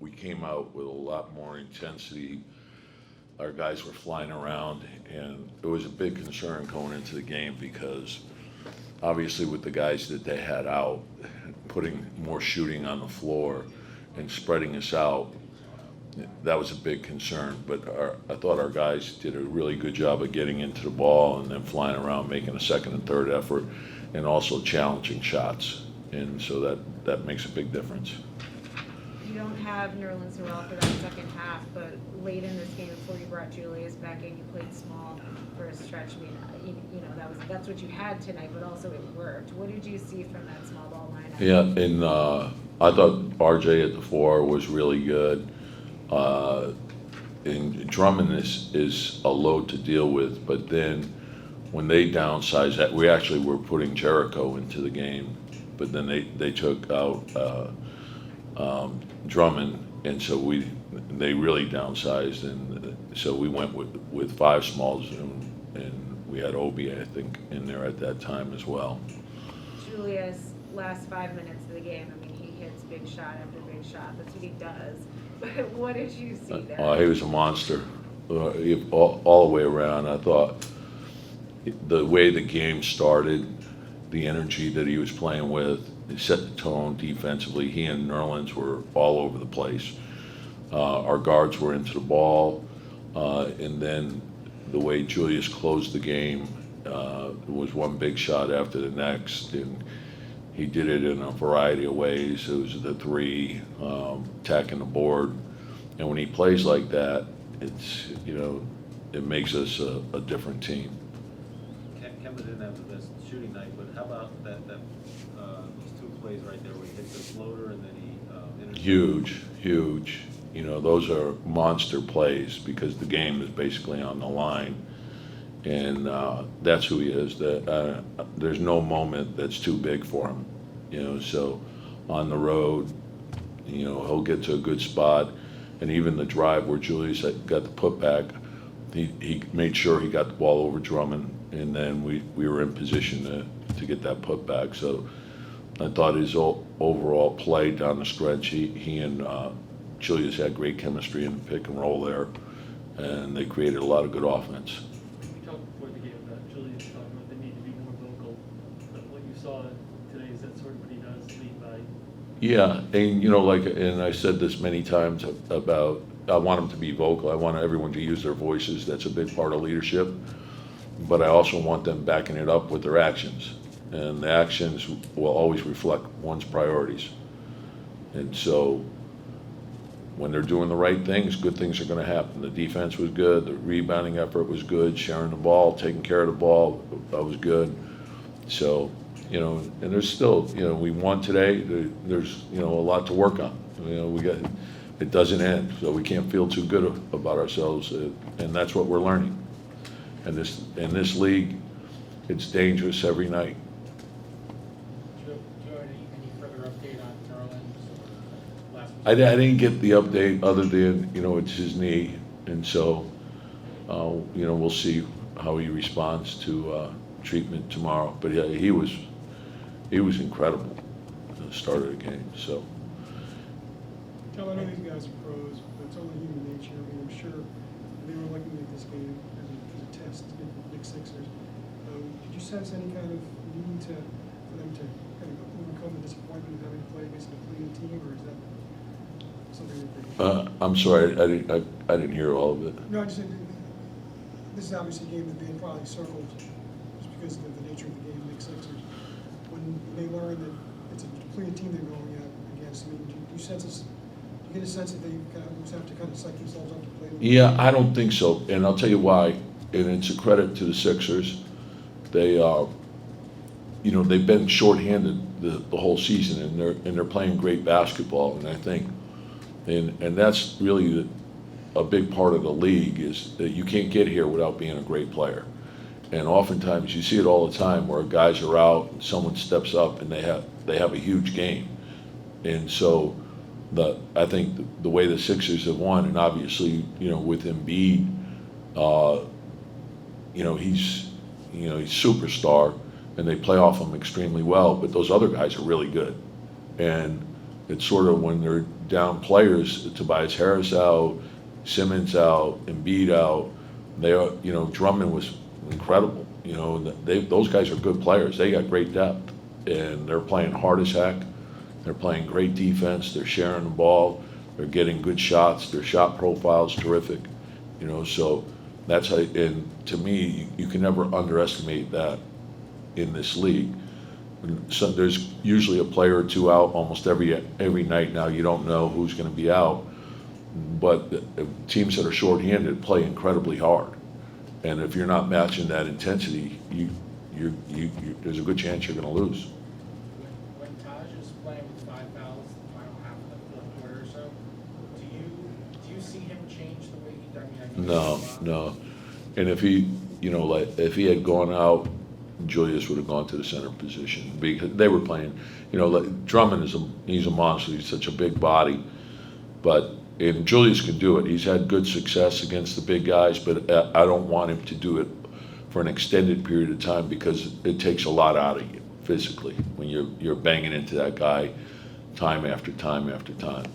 we came out with a lot more intensity. Our guys were flying around, and it was a big concern going into the game because obviously with the guys that they had out, putting more shooting on the floor and spreading us out, that was a big concern. But I thought our guys did a really good job of getting into the ball and then flying around, making a second and third effort, and also challenging shots. And so that makes a big difference. You don't have Nerlens Noel for that second half, but late in this game, before you brought Julius back in, you played small for a stretch. I mean, that's what you had tonight, but also it worked. What did you see from that small ball lineup? Yeah, and I thought RJ at the 4 was really good. And Drummond is a load to deal with, but then when they downsized that, we actually were putting Jericho into the game, but then they took out Drummond, and so they really downsized, and so we went with 5 smalls, and we had Obi, I think, in there at that time as well. Julius, last 5 minutes of the game, I mean, he hits big shot after big shot. That's what he does. But what did you see there? He was a monster all the way around. I thought the way the game started, the energy that he was playing with, he set the tone defensively. He and Nerlens were all over the place. Our guards were into the ball, and then the way Julius closed the game, it was one big shot after the next, and he did it in a variety of ways. It was the 3, attacking the board, and when he plays like that, it's it makes us a different team. Kemba didn't have the best shooting night, but how about those 2 plays right there where he hits the floater and then he Huge. Those are monster plays because the game is basically on the line, and that's who he is. There's no moment that's too big for him. So on the road, he'll get to a good spot, and even the drive where Julius got the putback, he made sure he got the ball over Drummond, and then we were in position to get that putback. So I thought his overall play down the stretch, he and Julius had great chemistry in the pick and roll there, and they created a lot of good offense. We talked before the game about Julius talking about they need to be more vocal. But what you saw today, is that sort of what he does, lead by? Yeah, and and I said this many times about I want them to be vocal. I want everyone to use their voices. That's a big part of leadership. But I also want them backing it up with their actions. And the actions will always reflect one's priorities. And so when they're doing the right things, good things are going to happen. The defense was good. The rebounding effort was good. Sharing the ball, taking care of the ball, that was good. So, and there's still, we won today. There's, a lot to work on. It doesn't end. So we can't feel too good about ourselves. And that's what we're learning. And in this league, it's dangerous every night. Joe, any further update on Nerlens last week? I didn't get the update other than, it's his knee. And so, we'll see how he responds to treatment tomorrow. But yeah, he was incredible at the start of the game. So. Joe, I know these guys are pros, but it's only human nature. I mean, I'm sure they were looking at this game as a test against the Knicks Sixers. Did you sense any kind of need for them to kind of overcome the disappointment of having to play against a depleted team, or is that something that they? I'm sorry, I didn't hear all of it. No, I just said this is obviously a game that they had probably circled just because of the nature of the game, Knicks Sixers. When they learn that it's a depleted team they're going against, I mean, do you sense this? Do you get a sense that they kind of almost have to kind of psych themselves up to play? Yeah, I don't think so, and I'll tell you why. And it's a credit to the Sixers. They, they've been shorthanded the whole season, and they're playing great basketball. And I think, and that's really a big part of the league is that you can't get here without being a great player. And oftentimes you see it all the time where guys are out and someone steps up and they have a huge game. And so I think the way the Sixers have won, and obviously with Embiid, he's superstar, and they play off him extremely well. But those other guys are really good, and it's sort of when they're down players, Tobias Harris out, Simmons out, Embiid out. They are, you know, Drummond was incredible. You know, and those guys are good players. They got great depth, and they're playing hard as heck. They're playing great defense. They're sharing the ball. They're getting good shots. Their shot profile's terrific. You know, so that's how. And to me, you can never underestimate that in this league. So there's usually a player or two out almost every night now. You don't know who's going to be out, but the teams that are shorthanded play incredibly hard. And if you're not matching that intensity, there's a good chance you're going to lose. When Taj is playing with 5 fouls the final half of the fourth quarter or so, do you see him change the way he does? I mean, No. And if he, you know, like if he had gone out, Julius would have gone to the center position because they were playing. You know, like Drummond he's a monster. He's such a big body, and Julius can do it. He's had good success against the big guys, but I don't want him to do it for an extended period of time because it takes a lot out of you physically when you're banging into that guy time after time after time.